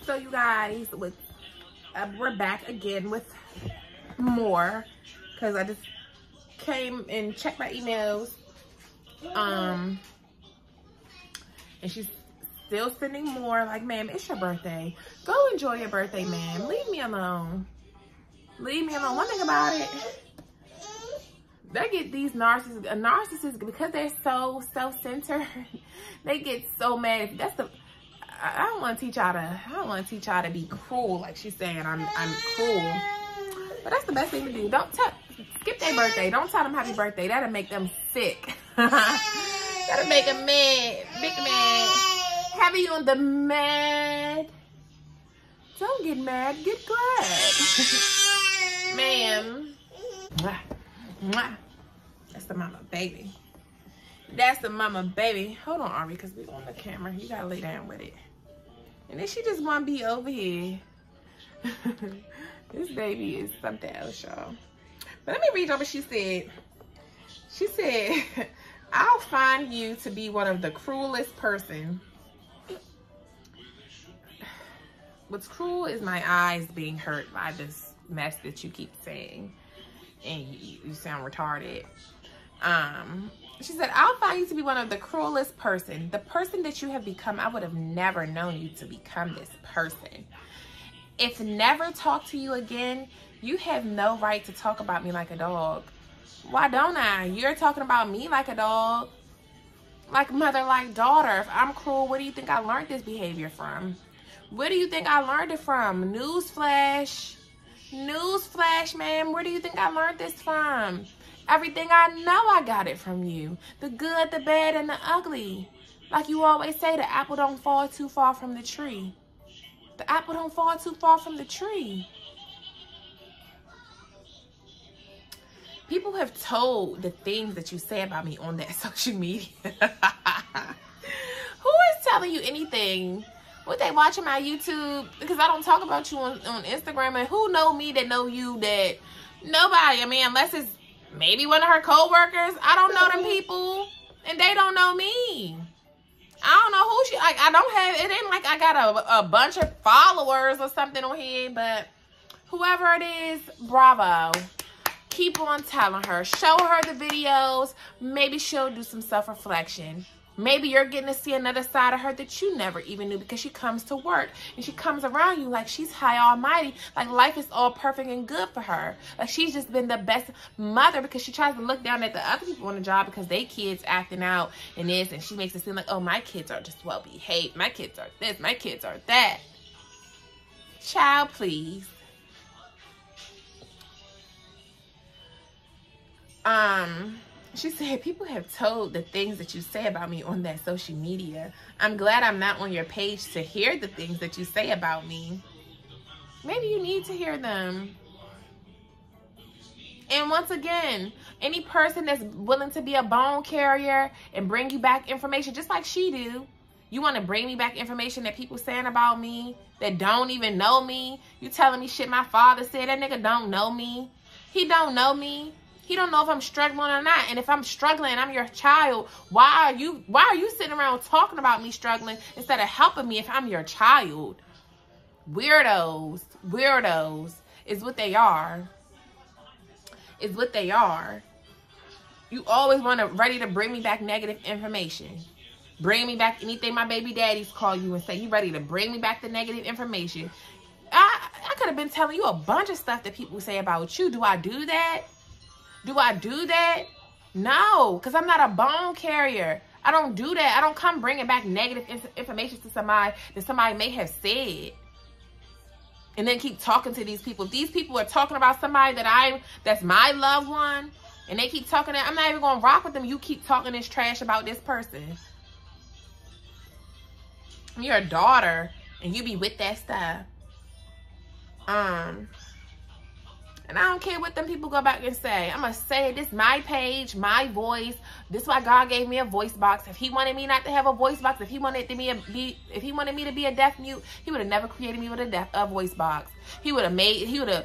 So you guys, we're back again with more, because I just came and checked my emails, and she's still sending more. Like, ma'am, it's your birthday. Go enjoy your birthday, ma'am. Leave me alone. Leave me alone. One thing about it, they get these narcissists, because they're so self-centered, they get so mad. That's the, I don't want to teach y'all to be cruel, like she's saying I'm cruel. But that's the best thing to do. Don't skip their birthday. Don't tell them happy birthday. That'll make them sick. That'll make them mad. Big mad. Have you on the mad? Don't get mad. Get glad. Ma'am. Mwah. That's the mama baby. That's the mama baby. Hold on, Ari, because we're on the camera. You gotta lay down with it. And then she just want to be over here. This baby is something else, y'all. But let me read over what she said. She said, I'll find you to be one of the cruelest person. What's cruel is my eyes being hurt by this mess that you keep saying. And you sound retarded. She said, I'll find you to be one of the cruelest person. The person that you have become, I would have never known you to become this person. If never talk to you again, you have no right to talk about me like a dog. Why don't I? You're talking about me like a dog. Like mother, like daughter. If I'm cruel, where do you think I learned this behavior from? Where do you think I learned it from? Newsflash. Newsflash, ma'am. Where do you think I learned this from? Everything I know, I got it from you. The good, the bad, and the ugly. Like you always say, the apple don't fall too far from the tree. The apple don't fall too far from the tree. People have told the things that you say about me on that social media. Who is telling you anything? What, they watching my YouTube? Because I don't talk about you on Instagram. And who know me that know you? That nobody. I mean, unless it's maybe one of her co-workers. I don't know them people. And they don't know me. I don't know who she, like, I don't have, it ain't like I got a bunch of followers or something on here. But whoever it is, bravo. Keep on telling her. Show her the videos. Maybe she'll do some self-reflection. Maybe you're getting to see another side of her that you never even knew, because she comes to work and she comes around you like she's high almighty, like life is all perfect and good for her. Like she's just been the best mother, because she tries to look down at the other people on the job because they kids acting out and this, and she makes it seem like, oh, my kids are just well behaved. My kids are this. My kids are that. Child, please. She said, people have told the things that you say about me on that social media. I'm glad I'm not on your page to hear the things that you say about me. Maybe you need to hear them. And once again, any person that's willing to be a bone carrier and bring you back information just like she do. You want to bring me back information that people saying about me that don't even know me. You telling me shit my father said. That nigga don't know me. He don't know me. He don't know if I'm struggling or not. And if I'm struggling, I'm your child. Why are you sitting around talking about me struggling instead of helping me if I'm your child? Weirdos. Weirdos is what they are. Is what they are. You always ready to bring me back negative information. Bring me back anything my baby daddies call you and say, you ready to bring me back the negative information. I could have been telling you a bunch of stuff that people say about you. Do I do that? Do I do that? No, because I'm not a bone carrier. I don't do that. I don't come bringing back negative information to somebody that somebody may have said. And then keep talking to these people. If these people are talking about somebody that's my loved one, and they keep talking that, I'm not even going to rock with them. You keep talking this trash about this person. You're a daughter, and you be with that stuff. And I don't care what them people go back and say. I'm going to say, this my page, my voice. This is why God gave me a voice box. If he wanted me not to have a voice box, if he wanted me to be a deaf mute, he would have never created me with a voice box. He would have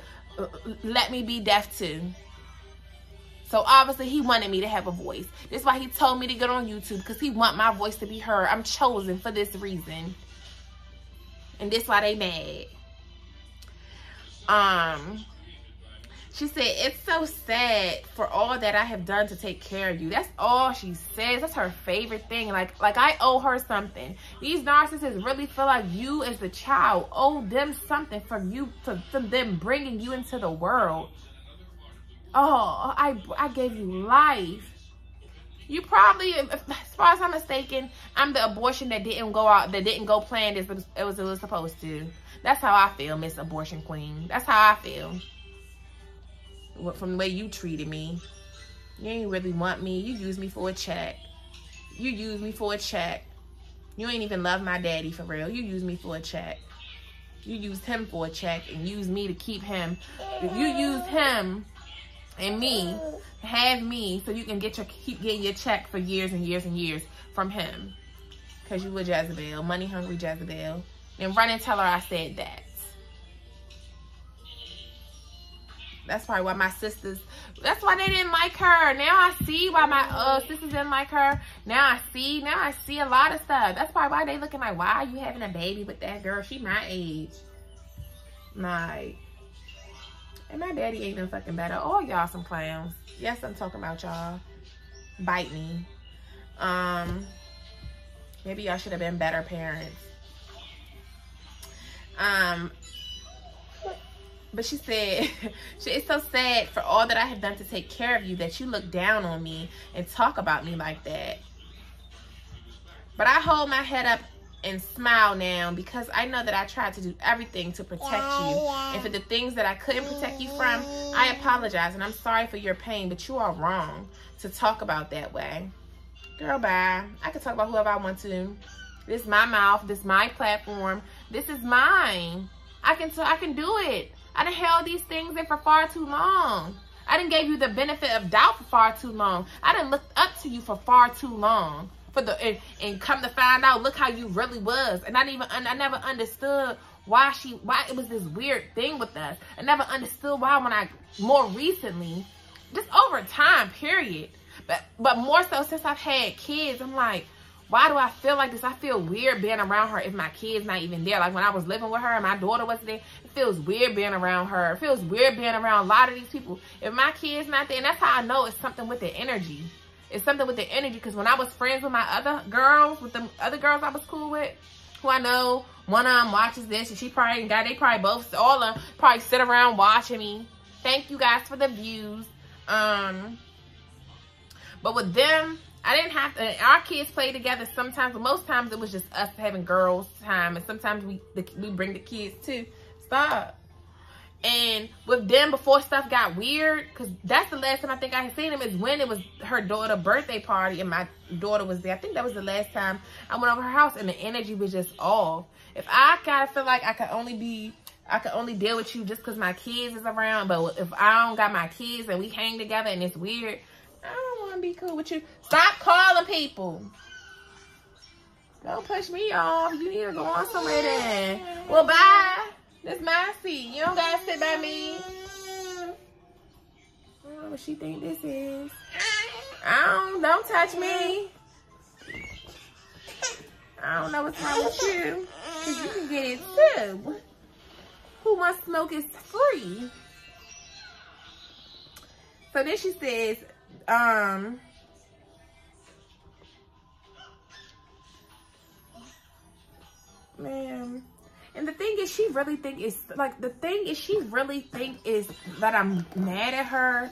let me be deaf too. So obviously he wanted me to have a voice. This is why he told me to get on YouTube, because he want my voice to be heard. I'm chosen for this reason. And this why they mad. She said, it's so sad for all that I have done to take care of you. That's all she says. That's her favorite thing. Like I owe her something. These narcissists really feel like you as the child owe them something for you, for them bringing you into the world. Oh, I gave you life. You probably, as far as I'm mistaken, I'm the abortion that didn't go planned as it was supposed to. That's how I feel, Miss Abortion Queen. That's how I feel. From the way you treated me. You ain't really want me. You used me for a check. You used me for a check. You ain't even love my daddy for real. You used me for a check. You used him for a check and used me to keep him. You used him and me, have me, so you can keep getting your check for years and years and years from him. Because you were Jezebel, money hungry Jezebel. And run and tell her I said that. That's probably why my sisters, that's why they didn't like her. Now I see why my sisters didn't like her. Now I see a lot of stuff. That's probably why they looking like, why are you having a baby with that girl? She my age. Like, and my daddy ain't no fucking better. All y'all some clowns. Yes, I'm talking about y'all. Bite me. Maybe y'all should have been better parents. But she said, it's so sad for all that I have done to take care of you that you look down on me and talk about me like that. But I hold my head up and smile now because I know that I tried to do everything to protect you. And for the things that I couldn't protect you from, I apologize and I'm sorry for your pain, but you are wrong to talk about that way. Girl, bye. I can talk about whoever I want to. This is my mouth. This is my platform. This is mine. I can do it. I done held these things in for far too long. I done gave you the benefit of doubt for far too long. I done looked up to you for far too long. And come to find out, look how you really was. And I never understood why it was this weird thing with us. I never understood why more recently, just over time, period. But more so since I've had kids, I'm like, why do I feel like this? I feel weird being around her if my kid's not even there. Like when I was living with her and my daughter wasn't there, it feels weird being around her. It feels weird being around a lot of these people. If my kid's not there, and that's how I know it's something with the energy. It's something with the energy because when I was friends with my other girls, with the other girls I was cool with, who I know, one of them watches this and they probably both, all of them probably sit around watching me. Thank you guys for the views. But with them, I didn't have to, our kids play together sometimes, but most times it was just us having girls time. And sometimes we bring the kids too. Stop. And with them, before stuff got weird, because that's the last time I think I had seen them, is when it was her daughter's birthday party and my daughter was there. I think that was the last time I went over her house and the energy was just off. If I kind of feel like I could only deal with you just because my kids is around, but if I don't got my kids and we hang together and it's weird, I don't want to be cool with you. Stop calling people. Don't push me off. You need to go on somewhere then. Well, bye. This is my seat. You don't gotta sit by me. I don't know what she think this is. Don't touch me. I don't know what's wrong with you. Because you can get it too. Who wants to smoke is free. So then she says, man. And the thing is, she really think is that I'm mad at her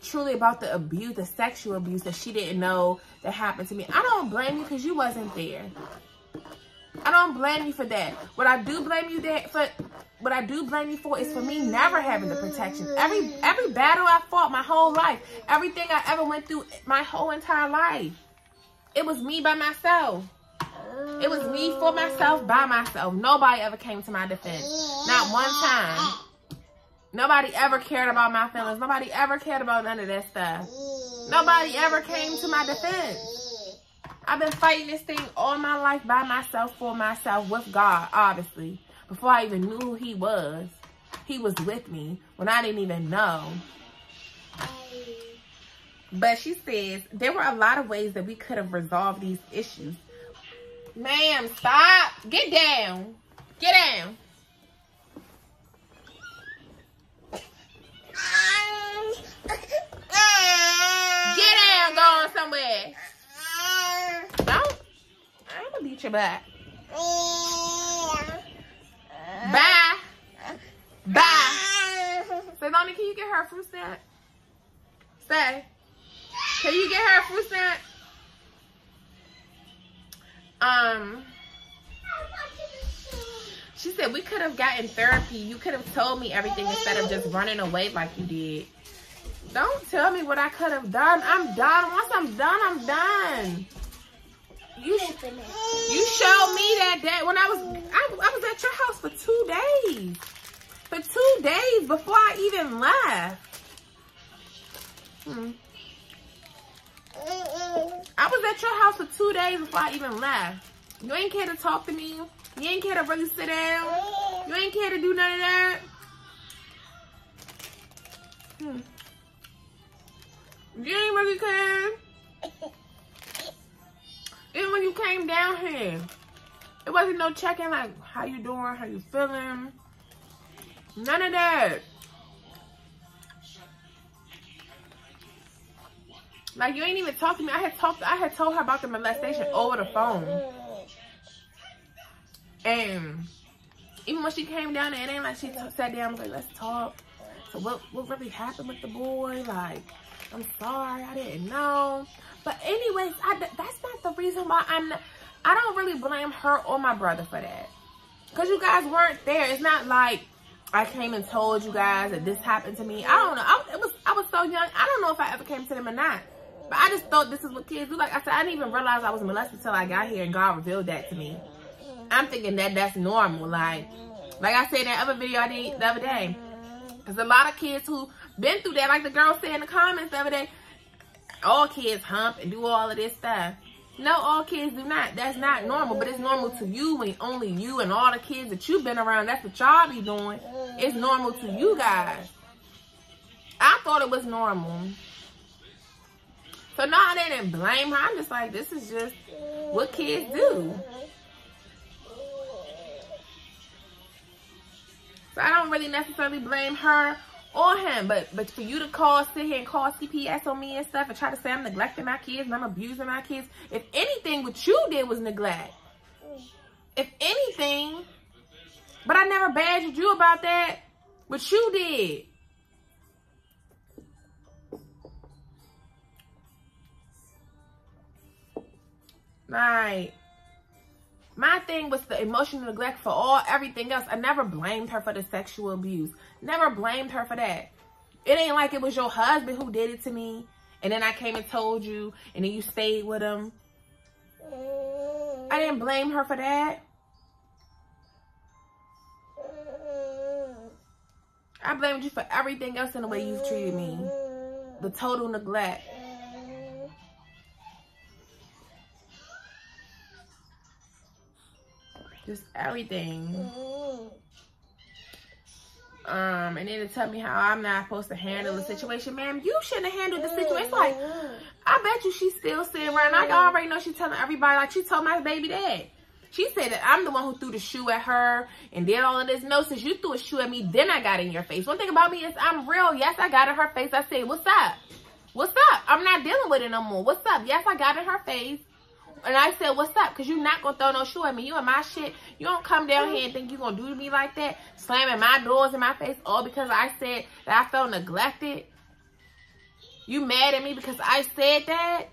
truly about the abuse, the sexual abuse that she didn't know that happened to me. I don't blame you because you wasn't there. I don't blame you for that. What I do blame you for is for me never having the protection. Every battle I fought my whole life, everything I ever went through my whole entire life, it was me by myself. It was me for myself, by myself. Nobody ever came to my defense. Not one time. Nobody ever cared about my feelings. Nobody ever cared about none of that stuff. Nobody ever came to my defense. I've been fighting this thing all my life by myself, for myself, with God, obviously. Before I even knew who he was with me when I didn't even know. But she says, there were a lot of ways that we could have resolved these issues. Ma'am, stop. Get down. Get down. Get down, going somewhere. Don't. I'm gonna beat your butt. Bye. Bye. Say, Lonnie, can you get her a fruit snack? Say, can you get her a fruit snack? She said we could have gotten therapy. You could have told me everything instead of just running away like you did. Don't tell me what I could have done. I'm done. Once I'm done, I'm done. You showed me that day when I was at your house for 2 days. For 2 days before I even left. I was at your house for 2 days before I even left. You ain't care to talk to me. You ain't care to really sit down. You ain't care to do none of that. You ain't really care. Even when you came down here, it wasn't no checking like how you doing, how you feeling. None of that. Like you ain't even talked to me. I had told her about the molestation over the phone. And even when she came down there, it ain't like she sat down and was like, let's talk. So what really happened with the boy? Like, I'm sorry, I didn't know. But anyways, that's not the reason why I don't really blame her or my brother for that. Because you guys weren't there. It's not like I came and told you guys that this happened to me. I don't know. I was so young. I don't know if I ever came to them or not. But I just thought this is what kids do. Like I said, I didn't even realize I was molested until I got here and God revealed that to me. I'm thinking that that's normal. Like I said in that other video I did the other day. There's a lot of kids who been through that. Like the girl said in the comments the other day, all kids hump and do all of this stuff. No, all kids do not. That's not normal. But it's normal to you when only you and all the kids that you've been around, that's what y'all be doing. It's normal to you guys. I thought it was normal. So no, I didn't blame her. I'm just like, this is just what kids do. So I don't really necessarily blame her or him. But for you to sit here and call CPS on me and stuff and try to say I'm neglecting my kids and I'm abusing my kids. If anything, what you did was neglect. If anything. But I never badgered you about that. What you did. Right. My thing was the emotional neglect for everything else. I never blamed her for the sexual abuse. Never blamed her for that. It ain't like it was your husband who did it to me. And then I came and told you. And then you stayed with him. I didn't blame her for that. I blamed you for everything else in the way you've treated me. The total neglect. Just everything. And then to tell me how I'm not supposed to handle the situation. Ma'am, you shouldn't have handled the situation. It's like, I bet you she's still sitting around. I already know she's telling everybody, like she told my baby dad. She said that I'm the one who threw the shoe at her and did all of this. No, since you threw a shoe at me, then I got in your face. One thing about me is I'm real. Yes, I got in her face. I said, what's up? What's up? I'm not dealing with it no more. What's up? Yes, I got in her face. And I said, what's up? Because you're not going to throw no shoe at me. You and my shit. You don't come down here and think you're going to do to me like that. Slamming my doors in my face all because I said that I felt neglected. You mad at me because I said that?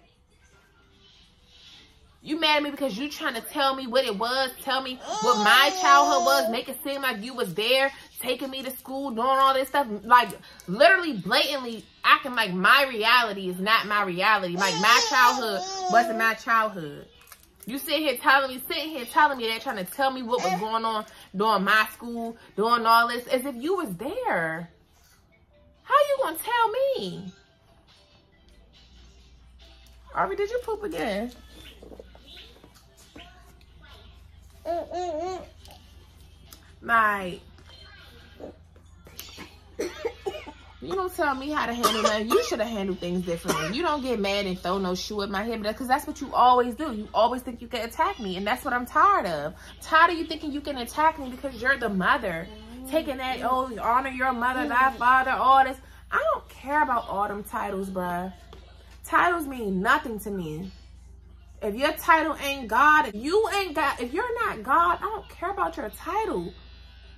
You mad at me because you trying to tell me what it was. Tell me what my childhood was. Make it seem like you was there. Taking me to school. Doing all this stuff. Like, literally, blatantly acting like my reality is not my reality. Like, my childhood wasn't my childhood. You sitting here telling me that, trying to tell me what was going on during my school. Doing all this. As if you was there. How you gonna tell me? Arby, did you poop again? Like, You don't tell me how to handle nothing. You should have handled things differently. You don't get mad and throw no shoe at my head, because that's what you always do. You always think you can attack me, and that's what I'm tired of. Tired of you thinking you can attack me because you're the mother. Taking that, oh, honor your mother, thy father, all this. I don't care about all them titles, bruh. Titles mean nothing to me. If your title ain't God, if you're not God, I don't care about your title.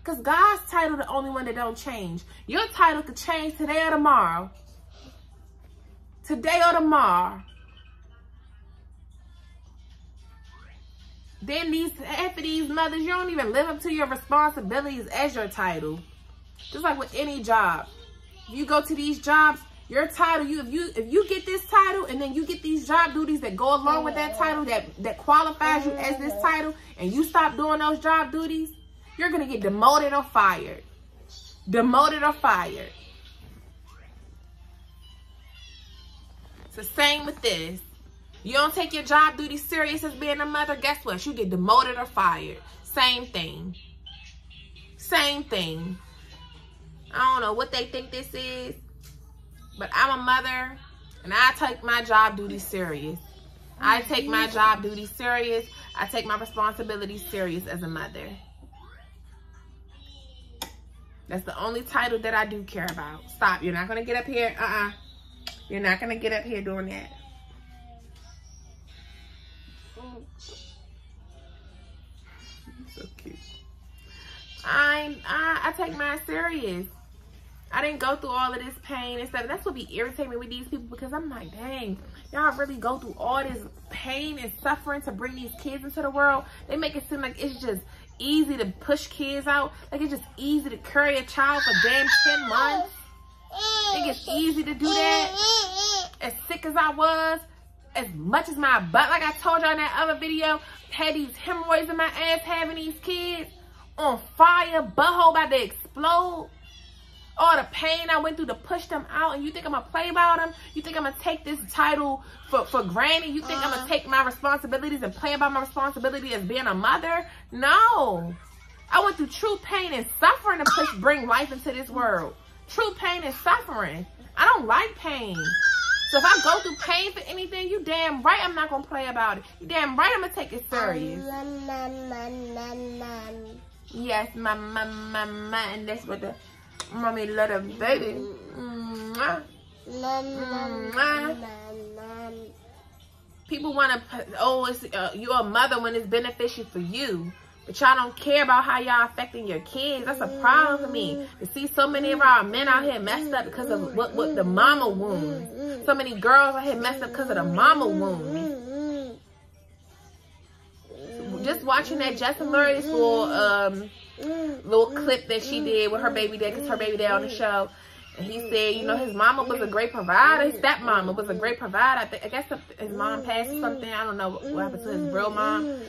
Because God's title the only one that don't change. Your title could change today or tomorrow. Today or tomorrow. Then after these mothers, you don't even live up to your responsibilities as your title. Just like with any job. If you go to these jobs, your title, if you get this title and then you get these job duties that go along with that title, that qualifies you as this title, and you stop doing those job duties, you're going to get demoted or fired. Demoted or fired. It's the same with this. You don't take your job duties serious as being a mother, guess what? You get demoted or fired. Same thing. Same thing. I don't know what they think this is, but I'm a mother and I take my job duties serious. I take my job duties serious. I take my responsibilities serious as a mother. That's the only title that I do care about. Stop. You're not going to get up here. You're not going to get up here doing that. So cute. I take mine serious. I didn't go through all of this pain and stuff. That's what be irritating me with these people, because I'm like, dang, y'all really go through all this pain and suffering to bring these kids into the world. They make it seem like it's just easy to push kids out. Like it's just easy to carry a child for damn 10 months. Think it's easy to do that. As sick as I was, as much as my butt, like I told y'all in that other video, had these hemorrhoids in my ass having these kids on fire, butthole about to explode. All the pain I went through to push them out, and you think I'm gonna play about them? You think I'm gonna take this title for granted? You think I'm gonna take my responsibilities and play about my responsibility as being a mother? No. I went through true pain and suffering to bring life into this world. True pain and suffering. I don't like pain. So if I go through pain for anything, you damn right I'm not gonna play about it. You damn right I'm gonna take it serious. Yes, mama, and that's what the mommy love the baby. People want to, oh, it's, you're a mother when it's beneficial for you. But y'all don't care about how y'all affecting your kids. That's a problem for me. To see so many of our men out here messed up because of what the mama wounds. So many girls out here messed up because of the mama wounds. Just watching that Jessica Murray's little clip that she did with her baby dad, because her baby dad on the show. And he said, you know, his mama was a great provider. His stepmama was a great provider. I guess his mom passed or something. I don't know what happened to his real mom.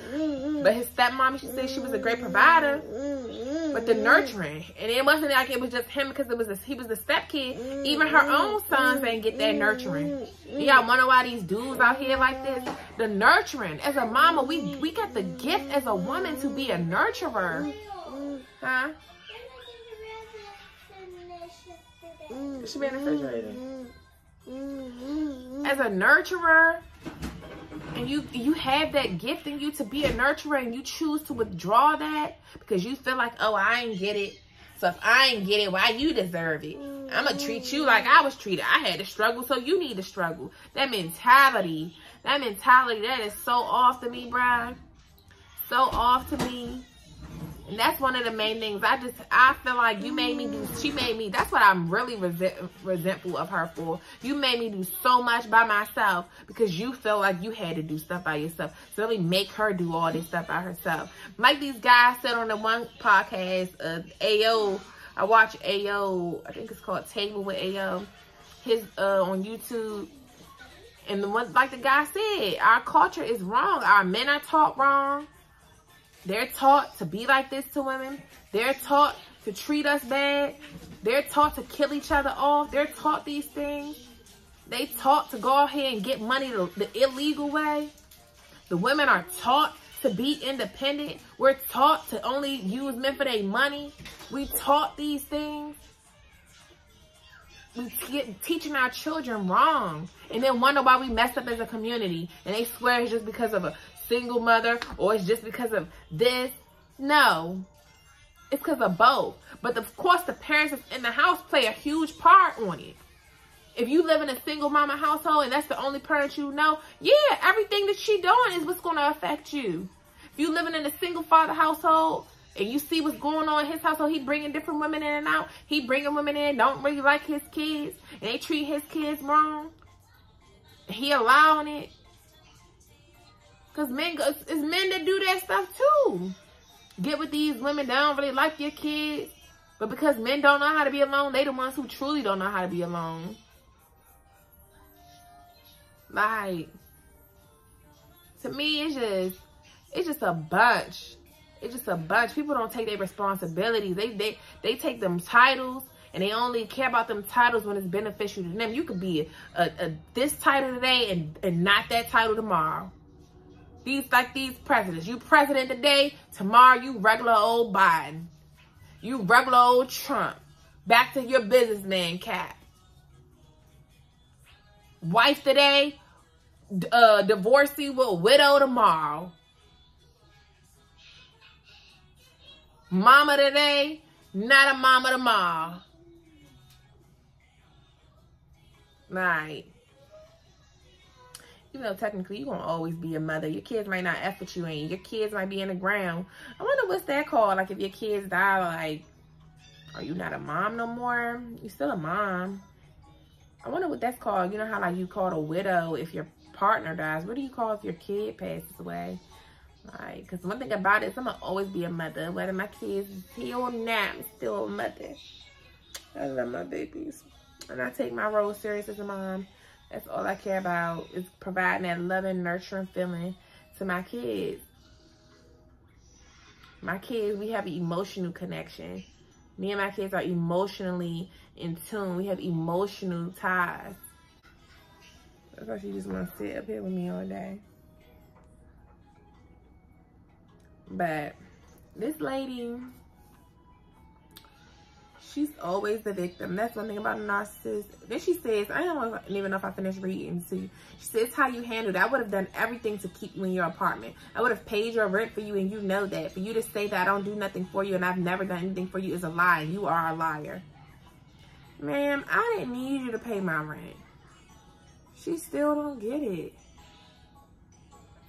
But his stepmom, she said she was a great provider. But the nurturing. And it wasn't like it was just him because he was the stepkid. Even her own sons ain't get that nurturing. Y'all wonder why these dudes out here like this? The nurturing. As a mama, we got the gift as a woman to be a nurturer. Huh? She be in the refrigerator. As a nurturer, and you have that gift in you to be a nurturer, and you choose to withdraw that because you feel like, oh, I ain't get it. So if I ain't get it, why you deserve it? I'm going to treat you like I was treated. I had to struggle, so you need to struggle. That mentality, that is so off to me, bruh. So off to me. And that's one of the main things. I feel like she made me, that's what I'm really resentful of her for. You made me do so much by myself because you feel like you had to do stuff by yourself. So really make her do all this stuff by herself. Like these guys said on the one podcast, AO, I watch AO, I think it's called Table with AO, his on YouTube. And the one, like the guy said, our culture is wrong. Our men are taught wrong. They're taught to be like this to women. They're taught to treat us bad. They're taught to kill each other off. They're taught these things. They taught to go ahead and get money the illegal way. The women are taught to be independent. We're taught to only use men for their money. We taught these things. teaching our children wrong, and then wonder why we messed up as a community, and they swear it's just because of a single mother or it's just because of this. No, it's because of both. But of course, the parents that's in the house play a huge part on it. If you live in a single mama household and that's the only parent you know, yeah, everything that she doing is what's going to affect you. If you living in a single father household and you see what's going on in his household, he bringing different women in and out. He bringing women in, don't really like his kids, and they treat his kids wrong. He allowing it. Because it's men that do that stuff too. Get with these women, they don't really like your kids. But because men don't know how to be alone, they the ones who truly don't know how to be alone. Like, to me, it's just a bunch. It's just a bunch. People don't take their responsibilities. They take them titles, and they only care about them titles when it's beneficial to them. You could be this title today and not that title tomorrow. These presidents. You president today, tomorrow you regular old Biden. You regular old Trump. Back to your businessman cap. Wife today, divorcee with widow tomorrow. Mama today, not a mama tomorrow. Right. Even though technically you're going to always be a mother. Your kids might not F with you and your kids might be in the ground. I wonder what's that called? Like if your kids die, like, are you not a mom no more? You're still a mom. I wonder what that's called. You know how like you call a widow if your partner dies. What do you call if your kid passes away? Like, because one thing about it is I'm going to always be a mother. Whether my kids is here or not, I'm still a mother. I love my babies. And I take my role serious as a mom. That's all I care about, is providing that loving, nurturing feeling to my kids. My kids, we have an emotional connection. Me and my kids are emotionally in tune. We have emotional ties. That's why she just wants to sit up here with me all day. But this lady, she's always the victim. That's one thing about a narcissist. Then she says, I don't even know if I finished reading to you. She says, how you handled it. I would have done everything to keep you in your apartment. I would have paid your rent for you, and you know that. For you to say that I don't do nothing for you and I've never done anything for you is a lie. You are a liar. Ma'am, I didn't need you to pay my rent. She still don't get it.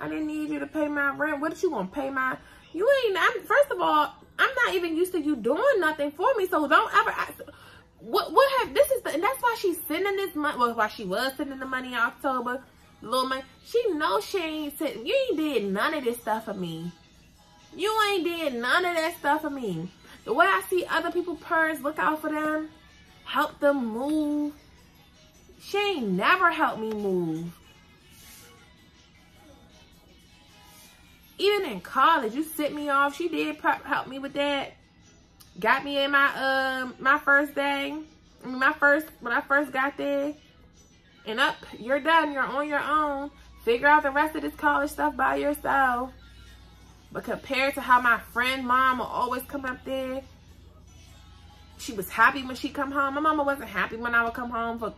I didn't need you to pay my rent. What did you want to pay my... You ain't... First of all, I'm not even used to you doing nothing for me, so don't ever ask. And that's why she's sending this money. Well, why she was sending the money in October, little money. She knows she ain't sent. You ain't did none of this stuff for me. You ain't did none of that stuff for me. The way I see other people purse, look out for them, help them move. She ain't never helped me move. Even in college, you sent me off. She did help me with that. Got me in my my first day. When I first got there. And up, you're done. You're on your own. Figure out the rest of this college stuff by yourself. But compared to how my friend mom will always come up there, she was happy when she come home. My mama wasn't happy when I would come home for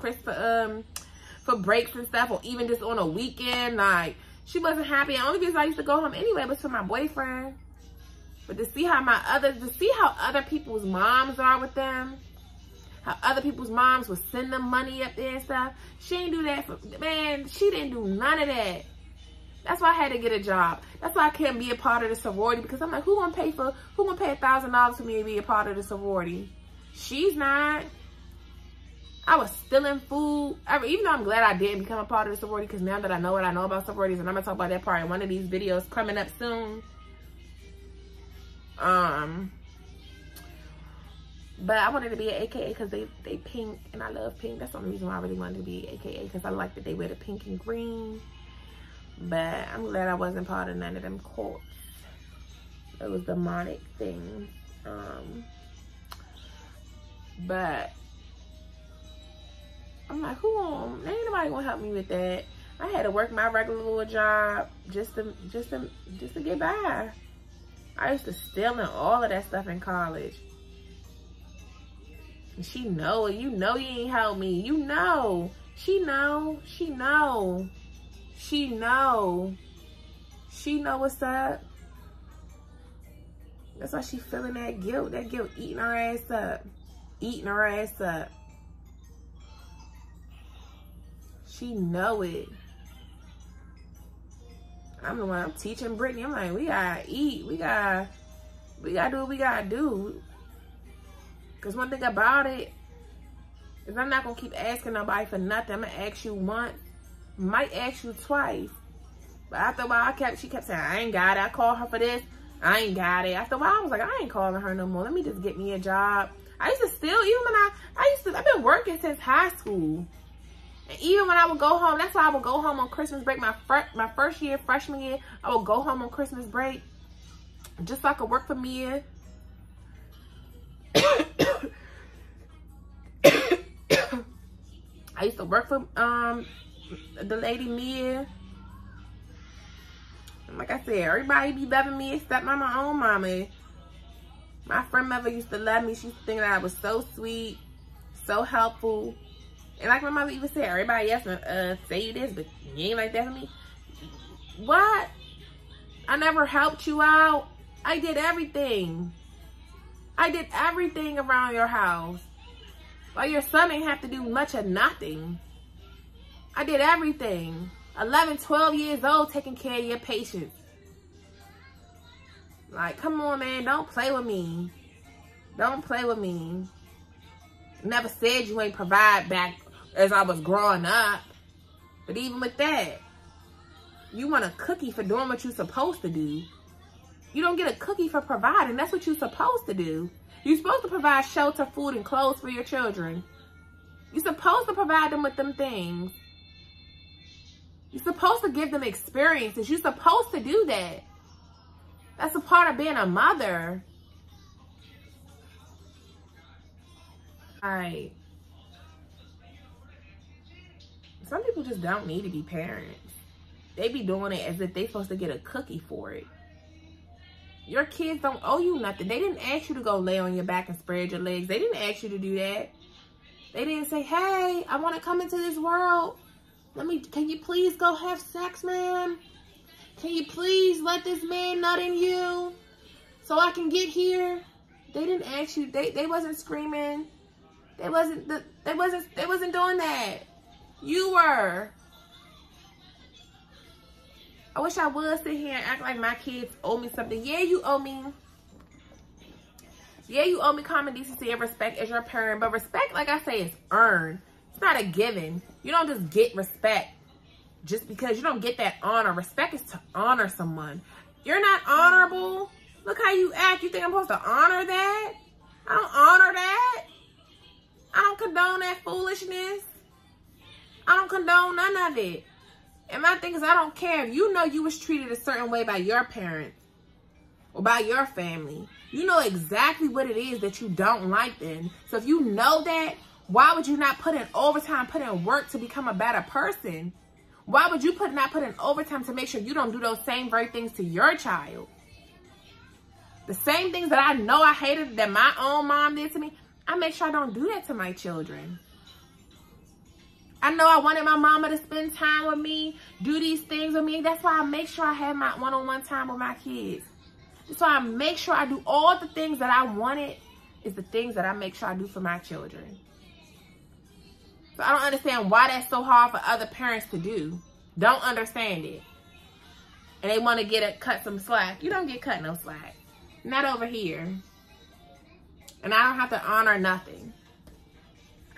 for breaks and stuff, or even just on a weekend. Like, she wasn't happy. The only reason I used to go home anyway was for my boyfriend. But to see how other people's moms are with them, how other people's moms would send them money up there and stuff, she didn't do that man, she didn't do none of that. That's why I had to get a job. That's why I couldn't be a part of the sorority, because I'm like, who gonna pay $1,000 for me to be a part of the sorority? She's not. I was stealing food. Even though I'm glad I didn't become a part of the sorority, because now that I know what I know about sororities, and I'm gonna talk about that part in one of these videos coming up soon. But I wanted to be an AKA because they pink, and I love pink. That's the only reason why I really wanted to be AKA, because I like that they wear the pink and green. But I'm glad I wasn't part of none of them cults. It was demonic things. But I'm like, ain't nobody gonna help me with that. I had to work my regular little job just to get by. I used to steal and all of that stuff in college. She know it. You know you ain't help me. You know. She know. She know. She know. She know what's up. That's why she feeling that guilt. That guilt eating her ass up. Eating her ass up. She know it. I'm the one, I'm teaching Brittany. I'm like, we gotta eat. We gotta do what we gotta do. Because one thing about it is I'm not gonna keep asking nobody for nothing. I'm gonna ask you once. Might ask you twice. But after a while, she kept saying, I ain't got it. I called her for this. I ain't got it. After a while, I was like, I ain't calling her no more. Let me just get me a job. I used to still, even when I've been working since high school. And even when I would go home, that's why I would go home on Christmas break. My first year, freshman year, I would go home on Christmas break just so I could work for Mia. I used to work for the lady Mia. And like I said, everybody be loving me except my own mama. My friend mother used to love me. She used to think that I was so sweet, so helpful. And like my mother even said, everybody else say you this, but you ain't like that for me. What? I never helped you out. I did everything. I did everything around your house. While your son ain't have to do much of nothing. I did everything. 11, 12 years old taking care of your patients. Like, come on, man. Don't play with me. Don't play with me. Never said you ain't provide back as I was growing up. But even with that, you want a cookie for doing what you're supposed to do. You don't get a cookie for providing. That's what you're supposed to do. You're supposed to provide shelter, food, and clothes for your children. You're supposed to provide them with them things. You're supposed to give them experiences. You're supposed to do that. That's a part of being a mother. Right. Some people just don't need to be parents. They be doing it as if they're supposed to get a cookie for it. Your kids don't owe you nothing. They didn't ask you to go lay on your back and spread your legs. They didn't ask you to do that. They didn't say, hey, I want to come into this world. Can you please go have sex, man? Can you please let this man nut in you so I can get here? They didn't ask you. They wasn't screaming. They wasn't doing that. You were. I wish I would sit here and act like my kids owe me something. Yeah, you owe me. Yeah, you owe me common decency and respect as your parent. But respect, like I say, is earned. It's not a given. You don't just get respect just because you don't get that honor. Respect is to honor someone. You're not honorable. Look how you act. You think I'm supposed to honor that? I don't honor that. I don't condone that foolishness. I don't condone none of it. And my thing is, I don't care if you know you was treated a certain way by your parents or by your family. You know exactly what it is that you don't like then. So if you know that, why would you not put in overtime, put in work to become a better person? Why would you not put in overtime to make sure you don't do those same very things to your child? The same things that I know I hated that my own mom did to me, I make sure I don't do that to my children. I know I wanted my mama to spend time with me, do these things with me. That's why I make sure I have my one-on-one time with my kids. That's why I make sure I do all the things that I wanted is the things that I make sure I do for my children. So I don't understand why that's so hard for other parents to do. Don't understand it. And they want to cut some slack. You don't get cut no slack. Not over here. And I don't have to honor nothing.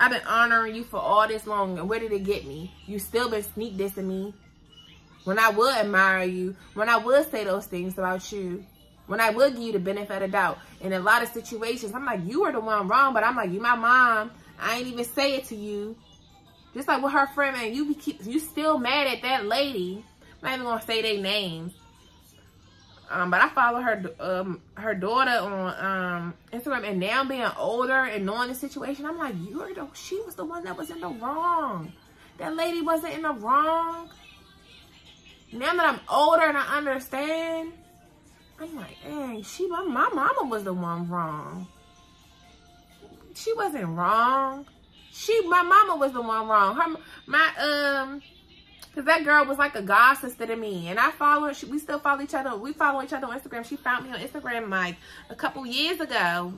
I've been honoring you for all this long, and where did it get me? You still been sneak dissing me. When I would admire you, when I would say those things about you, when I would give you the benefit of the doubt. In a lot of situations, I'm like, you were the one wrong, but I'm like, you my mom. I ain't even say it to you. Just like with her friend, man, you still mad at that lady. I'm not even gonna say their names. But I follow her daughter on Instagram, and now being older and knowing the situation, I'm like, she was the one that was in the wrong. That lady wasn't in the wrong. Now that I'm older and I understand, I'm like, dang, my mama was the one wrong. she wasn't wrong. My mama was the one wrong. Because that girl was like a god sister to me. And I follow her. We still follow each other. We follow each other on Instagram. She found me on Instagram like a couple years ago.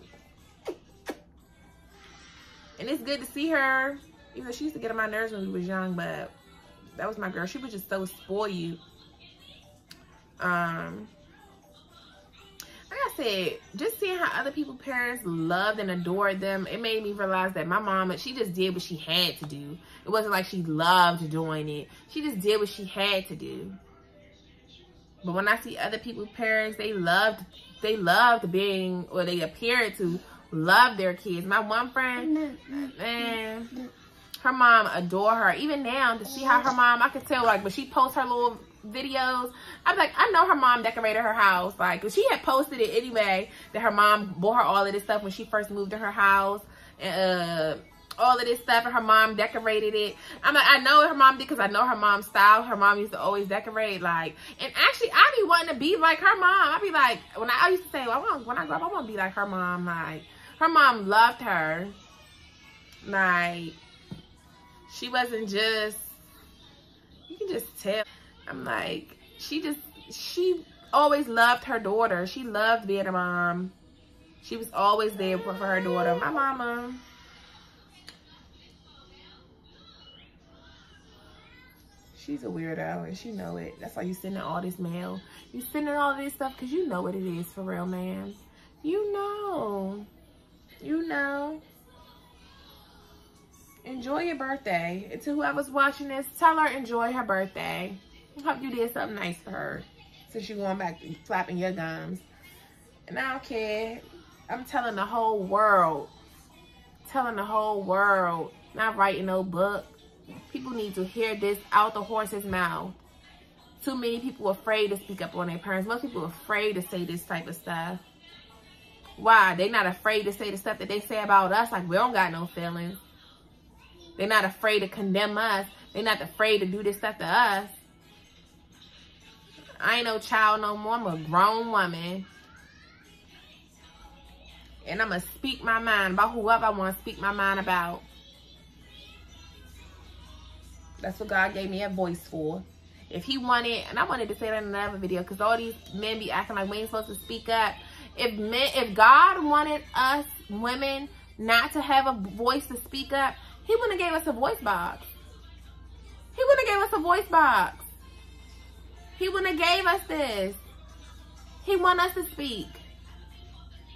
And it's good to see her. Even though she used to get on my nerves when we was young. But that was my girl. She was just so spoiled. Like I said, just seeing how other people's parents loved and adored them, it made me realize that my mama, she just did what she had to do. It wasn't like she loved doing it. She just did what she had to do. But when I see other people's parents, they loved being, or they appeared to love their kids. My one friend, man, her mom adore her. Even now, to see how her mom, I could tell, like, when she posts her little videos, I'm like, I know her mom decorated her house. Like, cause she had posted it anyway, that her mom bought her all of this stuff when she first moved to her house, and all of this stuff, and her mom decorated it. I'm like, I know her mom did, because I know her mom's style. Her mom used to always decorate, like, and actually I be wanting to be like her mom. I be like, when I used to say, well, when I grow up, I want to be like her mom. Like, her mom loved her. Like, she wasn't just, you can just tell. I'm like, she always loved her daughter. She loved being a mom. She was always there for her daughter. My mama, she's a weirdo, and she know it. That's why you sending all this mail. You sending all this stuff because you know what it is for real, man. You know. You know. Enjoy your birthday. And to whoever's watching this, tell her enjoy her birthday. I hope you did something nice for her, since you're going back flapping your gums. And I don't care. I'm telling the whole world. Telling the whole world. Not writing no book. People need to hear this out the horse's mouth. Too many people are afraid to speak up on their parents. Most people are afraid to say this type of stuff. Why? They're not afraid to say the stuff that they say about us. Like, we don't got no feelings. They're not afraid to condemn us. They're not afraid to do this stuff to us. I ain't no child no more. I'm a grown woman. And I'm going to speak my mind about whoever I want to speak my mind about. That's what God gave me a voice for. If he wanted, and I wanted to say that in another video, because all these men be acting like we ain't supposed to speak up. If God wanted us women not to have a voice to speak up, he wouldn't have gave us a voice box. He wouldn't have gave us a voice box. He wouldn't have gave us this. He want us to speak.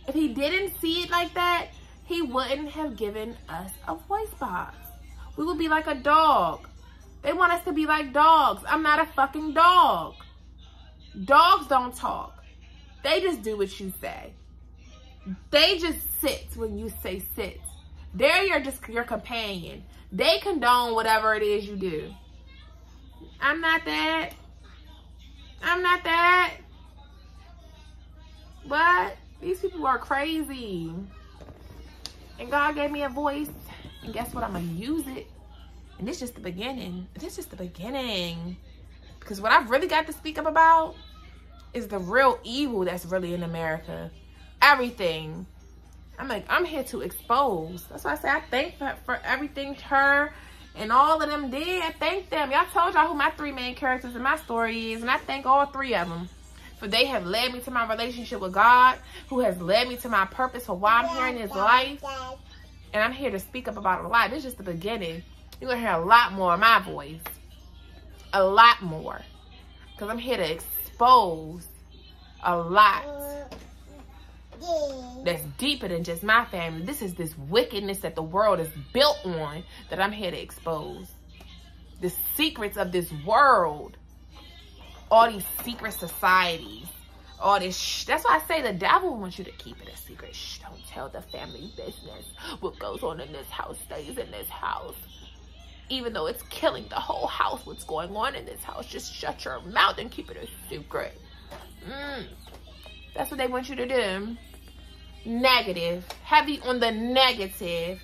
If he didn't see it like that, he wouldn't have given us a voice box. We would be like a dog. They want us to be like dogs. I'm not a fucking dog. Dogs don't talk. They just do what you say. They just sit when you say sit. They're just your companion. They condone whatever it is you do. I'm not that. I'm not that. What? These people are crazy. And God gave me a voice. And guess what? I'm going to use it. And this is just the beginning. This is just the beginning. Because what I've really got to speak up about is the real evil that's really in America. Everything. I'm here to expose. That's why I say I thank for everything her and all of them did. I thank them. Y'all told y'all who my three main characters in my story is. And I thank all three of them. For they have led me to my relationship with God. Who has led me to my purpose for why I'm here in this life. And I'm here to speak up about a lot. This is just the beginning. You're going to hear a lot more of my voice. A lot more. Because I'm here to expose a lot that's deeper than just my family. This is this wickedness that the world is built on that I'm here to expose. The secrets of this world. All these secret societies. All this that's why I say the devil wants you to keep it a secret. Shh, don't tell the family business. What goes on in this house stays in this house. Even though it's killing the whole house, what's going on in this house, just shut your mouth and keep it a secret. That's what they want you to do. Negative. Heavy on the negative.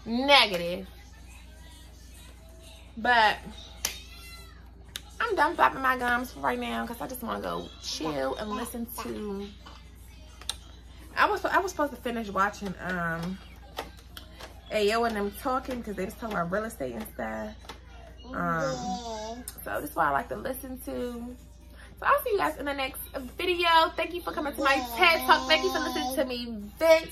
Negative. But I'm done flapping my gums for right now because I just want to go chill and listen to. I was supposed to finish watching Ayo and them talking because they was talking about real estate and stuff. So this is what I like to listen to. So I'll see you guys in the next video. Thank you for coming to my TED Talk. Thank you for listening to me vent.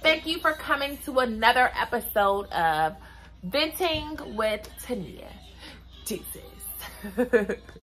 Thank you for coming to another episode of Venting with Tania. Jesus.